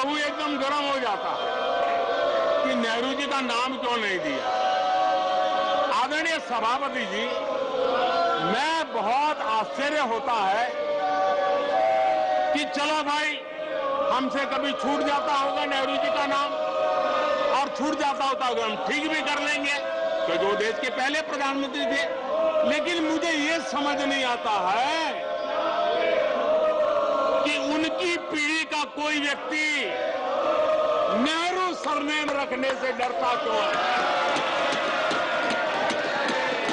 वो एकदम गर्म हो जाता कि नेहरू जी का नाम क्यों नहीं दिया। आदरणीय सभापति जी, मैं बहुत आश्चर्य होता है कि चलो भाई, हमसे कभी छूट जाता होगा नेहरू जी का नाम, और छूट जाता होगा हम ठीक भी कर लेंगे क्योंकि वो देश के पहले प्रधानमंत्री थे। लेकिन मुझे ये समझ नहीं आता है कि उनकी पीढ़ी का कोई व्यक्ति नेहरू सरनेम रखने से डरता क्यों है।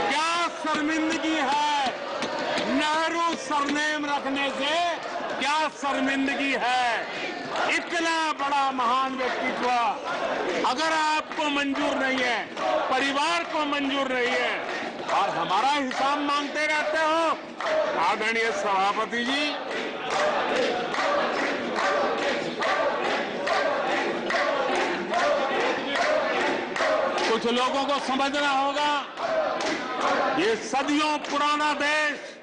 क्या शर्मिंदगी है नेहरू सरनेम रखने से? क्या शर्मिंदगी है? इतना बड़ा महान व्यक्तित्व अगर आपको मंजूर नहीं है, परिवार को मंजूर नहीं है और हमारा हिसाब मांगते रहते हो। आदरणीय सभापति जी, कुछ लोगों को समझना होगा, ये सदियों पुराना देश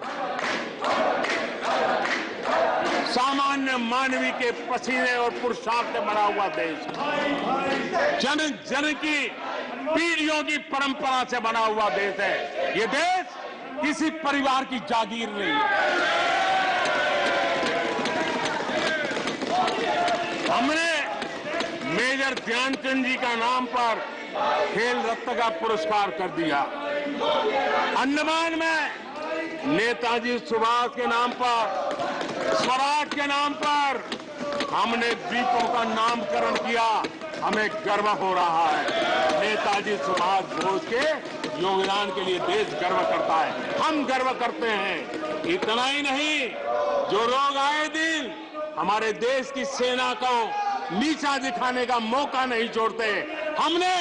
सामान्य मानवी के पसीने और पुरुषार्थ से बना हुआ देश, जन जन की पीढ़ियों की परंपरा से बना हुआ देश है। ये देश किसी परिवार की जागीर नहीं है। हमने मेजर ध्यानचंद जी का नाम पर खेल रत्न का पुरस्कार कर दिया। अंडमान में नेताजी सुभाष के नाम पर, स्वराज के नाम पर हमने द्वीपों का नामकरण किया। हमें गर्व हो रहा है। नेताजी सुभाष बोस के योगदान के लिए देश गर्व करता है, हम गर्व करते हैं। इतना ही नहीं, जो लोग आए दिन हमारे देश की सेना को नीचा दिखाने का मौका नहीं छोड़ते, हमने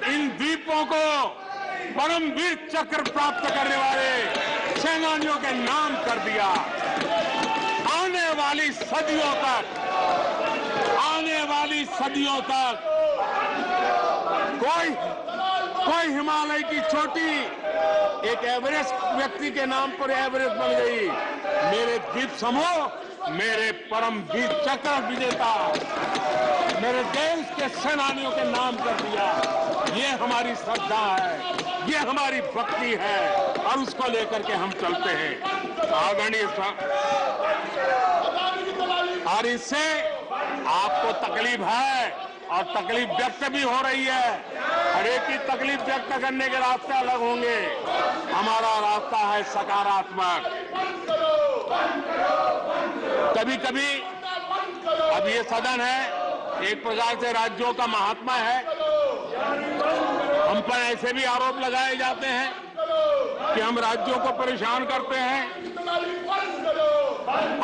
इन द्वीपों को परमवीर चक्र प्राप्त करने वाले सेनानियों के नाम कर दिया। आने वाली सदियों तक कोई हिमालय की चोटी एक एवरेस्ट व्यक्ति के नाम पर एवरेस्ट बन गई। मेरे द्वीप समूह, मेरे परमवीर चक्र विजेता, मेरे देश के सेनानियों के नाम कर दिया। ये हमारी श्रद्धा है, ये हमारी भक्ति है और उसको लेकर के हम चलते हैं। आदरणीय और इससे आपको तकलीफ है और तकलीफ व्यक्त भी हो रही है। हर एक की तकलीफ व्यक्त करने के रास्ते अलग होंगे। हमारा रास्ता है सकारात्मक। कभी कभी अब ये सदन है, एक प्रकार से राज्यों का महात्मा है। हम पर ऐसे भी आरोप लगाए जाते हैं कि हम राज्यों को परेशान करते हैं।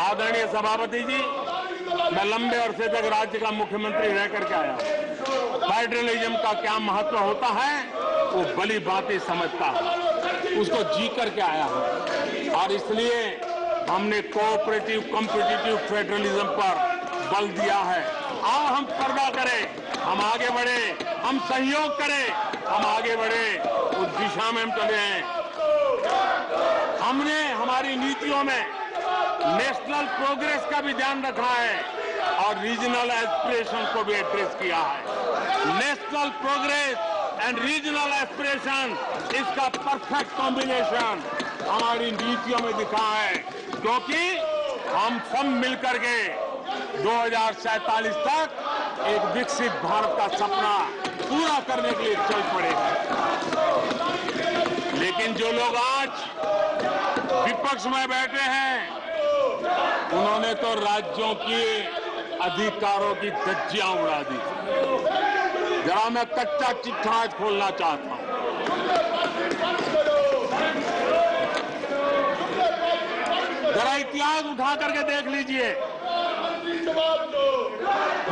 आदरणीय सभापति जी, मैं लंबे अरसे तक राज्य का मुख्यमंत्री रह करके आया हूं। फेडरलिज्म का क्या महत्व होता है वो भली भांति समझता हूं, उसको जी करके आया हूं और इसलिए हमने कोऑपरेटिव कॉम्पिटिटिव फेडरलिज्म पर बल दिया है। आओ हम पर्दा करें, हम आगे बढ़े, हम सहयोग करें, हम आगे बढ़े, उस दिशा में हम चले हैं। हमने हमारी नीतियों में नेशनल प्रोग्रेस का भी ध्यान रखा है और रीजनल एस्पिरेशन को भी एड्रेस किया है। National progress and regional aspiration, इसका परफेक्ट कॉम्बिनेशन हमारी नीतियों में दिखा है, क्योंकि हम सब मिलकर के 2047 तक एक विकसित भारत का सपना पूरा करने के लिए चल पड़े हैं। लेकिन जो लोग आज विपक्ष में बैठे हैं, उन्होंने तो राज्यों के अधिकारों की धज्जियां उड़ा दी। जरा मैं कच्चा चिट्ठा आज खोलना चाहता हूं। जरा इतिहास उठा करके देख लीजिए।